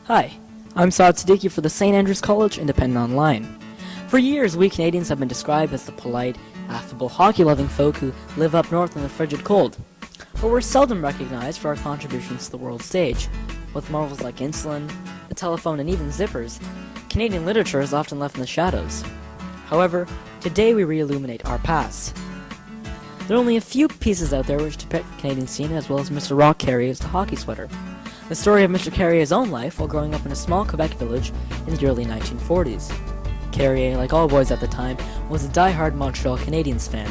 Hi, I'm Saad Siddiqui for the St. Andrews College Independent Online. For years, we Canadians have been described as the polite, affable, hockey-loving folk who live up north in the frigid cold. But we're seldom recognized for our contributions to the world stage. With marvels like insulin, the telephone, and even zippers, Canadian literature is often left in the shadows. However, today we re-illuminate our past. There are only a few pieces out there which depict the Canadian scene, as well as Mr. Roch Carrier's The Hockey Sweater, the story of Mr. Carrier's own life while growing up in a small Quebec village in the early 1940s. Carrier, like all boys at the time, was a die-hard Montreal Canadiens fan.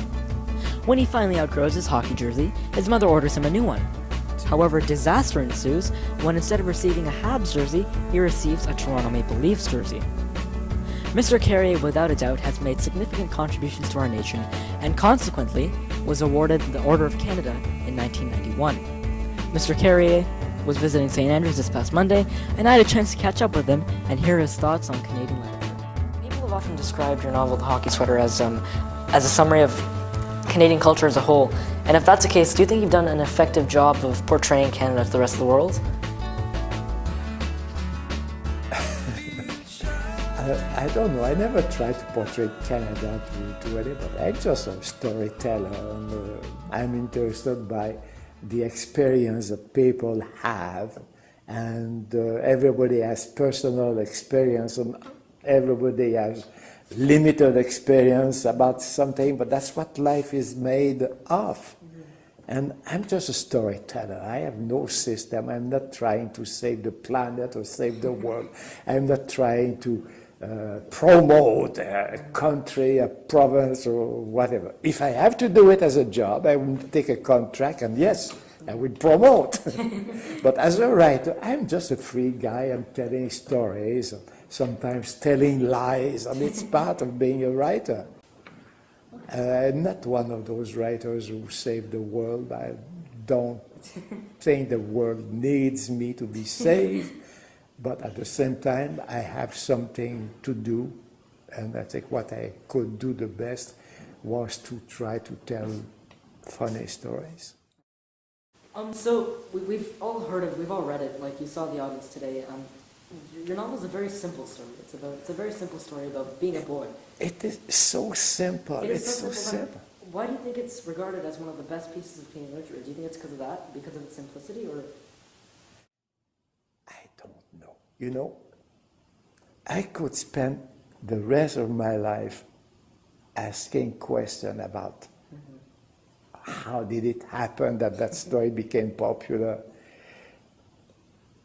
When he finally outgrows his hockey jersey, his mother orders him a new one. However, disaster ensues when instead of receiving a Habs jersey, he receives a Toronto Maple Leafs jersey. Mr. Carrier, without a doubt, has made significant contributions to our nation, and consequently was awarded the Order of Canada in 1991. Mr. Carrier was visiting St. Andrews this past Monday, and I had a chance to catch up with him and hear his thoughts on Canadian literature. People have often described your novel, The Hockey Sweater, as a summary of Canadian culture as a whole. And if that's the case, do you think you've done an effective job of portraying Canada to the rest of the world? I don't know. I never tried to portray Canada to anybody. I'm just a storyteller, and I'm interested by the experience that people have, and everybody has personal experience, and everybody has limited experience about something, but that's what life is made of. And I'm just a storyteller. I have no system. I'm not trying to save the planet or save the world. I'm not trying to promote a country, a province, or whatever. If I have to do it as a job, I will take a contract, and yes, I will promote. But as a writer, I'm just a free guy. I'm telling stories, sometimes telling lies, and it's part of being a writer. I'm not one of those writers who save the world. I don't think the world needs me to be saved. But at the same time, I have something to do, and I think what I could do the best was to try to tell funny stories. So we've all read it, like you saw the audience today. Your novel is a very simple story. It's a very simple story about being a boy. It is so simple. It's so simple. Why do you think it's regarded as one of the best pieces of Canadian literature? Do you think it's because of that, because of its simplicity, or? I don't know. You know, I could spend the rest of my life asking questions about how did it happen that that story became popular.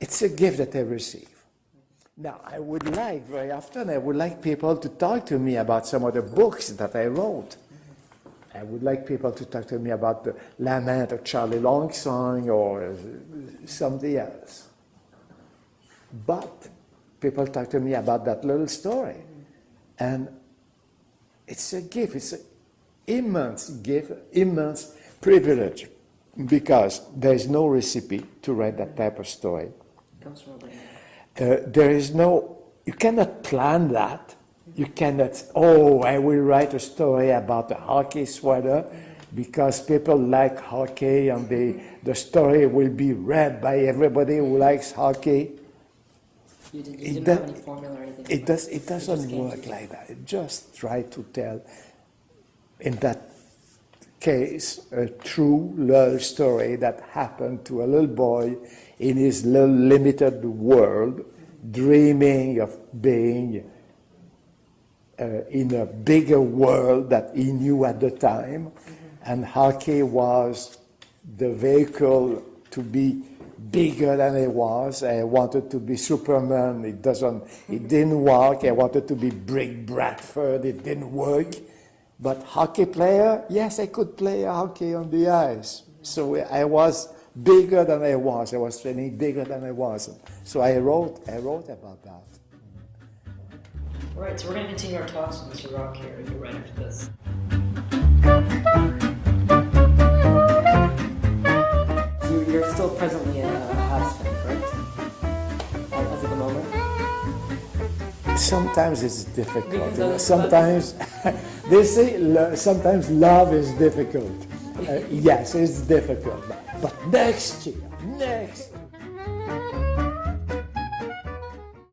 It's a gift that I receive. Now, I would like people to talk to me about some of the books that I wrote. I would like people to talk to me about the Lament of Charlie Longsong or something else. But people talk to me about that little story. And it's a gift. It's an immense gift, immense privilege, because there is no recipe to write that type of story. You cannot plan that. You cannot, I will write a story about a hockey sweater because people like hockey, and the story will be read by everybody who likes hockey. You didn't have any formula or anything? It doesn't work like that. It just try to tell, in that case, a true little story that happened to a little boy in his little limited world, dreaming of being in a bigger world that he knew at the time. And hockey was the vehicle to be bigger than I was. I wanted to be Superman. It didn't work. I wanted to be Brick Bradford. It didn't work. But hockey player, yes, I could play hockey on the ice. So I was bigger than I was. I was training bigger than I was. So I wrote about that. All right, so we're going to continue our talks with Mr. Roch here right after this. You're still presently a Habs fan, correct? As of the moment? Sometimes it's difficult. Sometimes they say sometimes love is difficult. Yes, it's difficult, but next year.